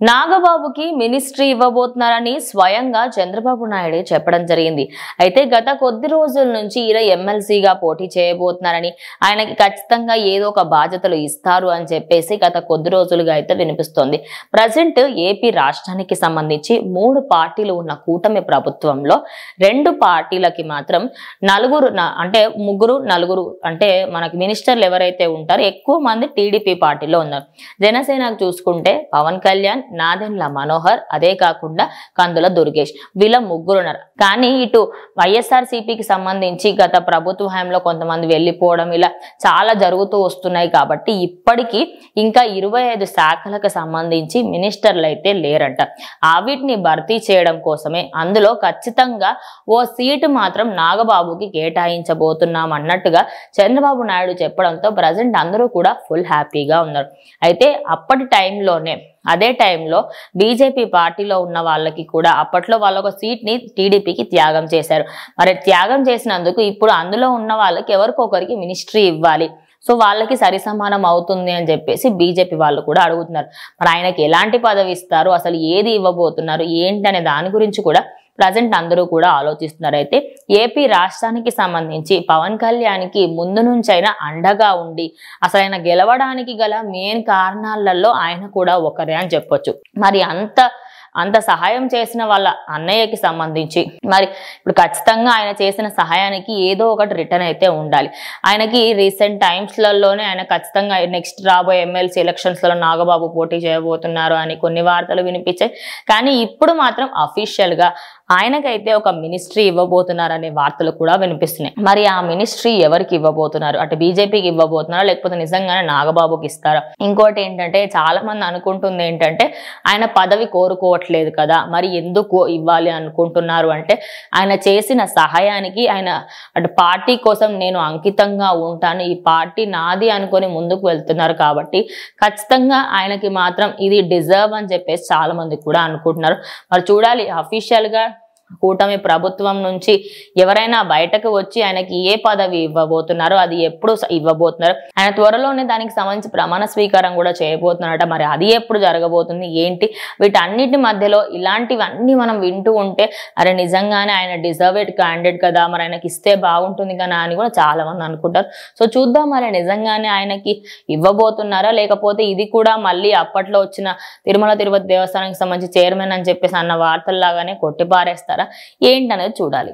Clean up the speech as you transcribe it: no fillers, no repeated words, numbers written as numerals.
నాగబాబుకి ministry ఇవ్వబోతున్నారని స్వయంగా చంద్రబాబు నాయుడు చెప్పడం జరిగింది. అయితే గత కొద్ది రోజుల నుంచి ఈయన ఎమ్మెల్సీగా పోటీ చేయబోతున్నారని, ఆయనకి ఖచ్చితంగా ఏదో ఒక బాధ్యతలు ఇస్తారు అని చెప్పేసి గత కొద్ది రోజులుగా అయితే వినిపిస్తోంది. ప్రజెంట్ ఏపీ రాష్ట్రానికి సంబంధించి 3 పార్టీలు ఉన్న కూటమి ప్రభుత్వంలో 2 పార్టీలకి మాత్రం ముగ్గురు నలుగురు అంటే మనకి మినిస్టర్లు ఎవరైతే ఉంటారో ఎక్కువ మంది టీడీపీ పార్టీలో ఉన్నారు. జనసేనకు చూసుకుంటే పవన్ కళ్యాణ్, నాదెండ్ల మనోహర్, అదే కాకుండా కందుల దుర్గేష్, వీళ్ళ ముగ్గురు ఉన్నారు. కానీ ఇటు వైఎస్ఆర్సీపీకి సంబంధించి గత ప్రభుత్వ హయాంలో కొంతమంది వెళ్ళిపోవడం ఇలా చాలా జరుగుతూ వస్తున్నాయి. కాబట్టి ఇప్పటికీ ఇంకా 25 శాఖలకు సంబంధించి మినిస్టర్లు అయితే లేరంట. వీటిని భర్తీ చేయడం కోసమే అందులో ఖచ్చితంగా ఓ సీటు మాత్రం నాగబాబుకి కేటాయించబోతున్నాం అన్నట్టుగా చంద్రబాబు నాయుడు చెప్పడంతో ప్రజెంట్ అందరూ కూడా ఫుల్ హ్యాపీగా ఉన్నారు. అయితే అప్పటి టైంలోనే అదే టైంలో బీజేపీ పార్టీలో ఉన్న వాళ్ళకి కూడా అప్పట్లో వాళ్ళ ఒక సీట్ ని టీడీపీకి త్యాగం చేశారు. మరి త్యాగం చేసినందుకు ఇప్పుడు అందులో ఉన్న వాళ్ళకి ఎవరికొకరికి మినిస్ట్రీ ఇవ్వాలి, సో వాళ్ళకి సరి సమానం అవుతుంది అని చెప్పేసి బీజేపీ వాళ్ళు కూడా అడుగుతున్నారు. మరి ఆయనకి ఎలాంటి పదవి ఇస్తారు, అసలు ఏది ఇవ్వబోతున్నారు ఏంటి అనే దాని గురించి కూడా ప్రజెంట్ అందరూ కూడా ఆలోచిస్తున్నారు. అయితే ఏపీ రాష్ట్రానికి సంబంధించి పవన్ కళ్యాణ్కి ముందు నుంచైనా అండగా ఉండి అసలు ఆయన గెలవడానికి గల మెయిన్ కారణాలలో ఆయన కూడా ఒకరే అని చెప్పొచ్చు. మరి అంత సహాయం చేసిన వాళ్ళ అన్నయ్యకి సంబంధించి మరి ఇప్పుడు ఖచ్చితంగా ఆయన చేసిన సహాయానికి ఏదో ఒకటి రిటర్న్ అయితే ఉండాలి. ఆయనకి రీసెంట్ టైమ్స్లలోనే ఆయన ఖచ్చితంగా నెక్స్ట్ రాబోయే ఎమ్మెల్సీ ఎలక్షన్స్లలో నాగబాబు పోటీ చేయబోతున్నారు అని కొన్ని వార్తలు వినిపించాయి. కానీ ఇప్పుడు మాత్రం అఫీషియల్ గా ఆయనకైతే ఒక మినిస్ట్రీ ఇవ్వబోతున్నారు అనే వార్తలు కూడా వినిపిస్తున్నాయి. మరి ఆ మినిస్ట్రీ ఎవరికి ఇవ్వబోతున్నారు, అటు బీజేపీకి ఇవ్వబోతున్నారా లేకపోతే నిజంగానే నాగబాబుకి ఇస్తారా? ఇంకోటి ఏంటంటే చాలా మంది అనుకుంటుంది ఏంటంటే ఆయన పదవి కోరుకోవట్లేదు కదా, మరి ఎందుకు ఇవ్వాలి అనుకుంటున్నారు అంటే ఆయన చేసిన సహాయానికి ఆయన అటు పార్టీ కోసం నేను అంకితంగా ఉంటాను, ఈ పార్టీ నాది అనుకొని ముందుకు వెళ్తున్నారు. కాబట్టి ఖచ్చితంగా ఆయనకి మాత్రం ఇది డిజర్వ్ అని చెప్పేసి చాలా మంది కూడా అనుకుంటున్నారు. మరి చూడాలి అఫీషియల్ గా కూటమి ప్రభుత్వం నుంచి ఎవరైనా బయటకు వచ్చి ఆయనకి ఏ పదవి ఇవ్వబోతున్నారో, అది ఎప్పుడు ఇవ్వబోతున్నారు, ఆయన త్వరలోనే దానికి సంబంధించి ప్రమాణ స్వీకారం కూడా చేయబోతున్నారట. మరి అది ఎప్పుడు జరగబోతుంది ఏంటి, వీటన్నిటి మధ్యలో ఇలాంటివన్నీ మనం వింటూ ఉంటే అరే నిజంగానే ఆయన డిజర్వ్డ్ క్యాండిడేట్ కదా, మరి ఆయనకి ఇస్తే బాగుంటుంది కదా అని కూడా చాలా మంది అనుకుంటారు. సో చూద్దాం మరి నిజంగానే ఆయనకి ఇవ్వబోతున్నారా లేకపోతే ఇది కూడా మళ్ళీ అప్పట్లో వచ్చిన తిరుమల తిరుపతి దేవస్థానానికి సంబంధించి చైర్మన్ అని చెప్పేసి అన్న వార్తల్లాగానే కొట్టిపారేస్తారు ఏంటనేది చూడాలి.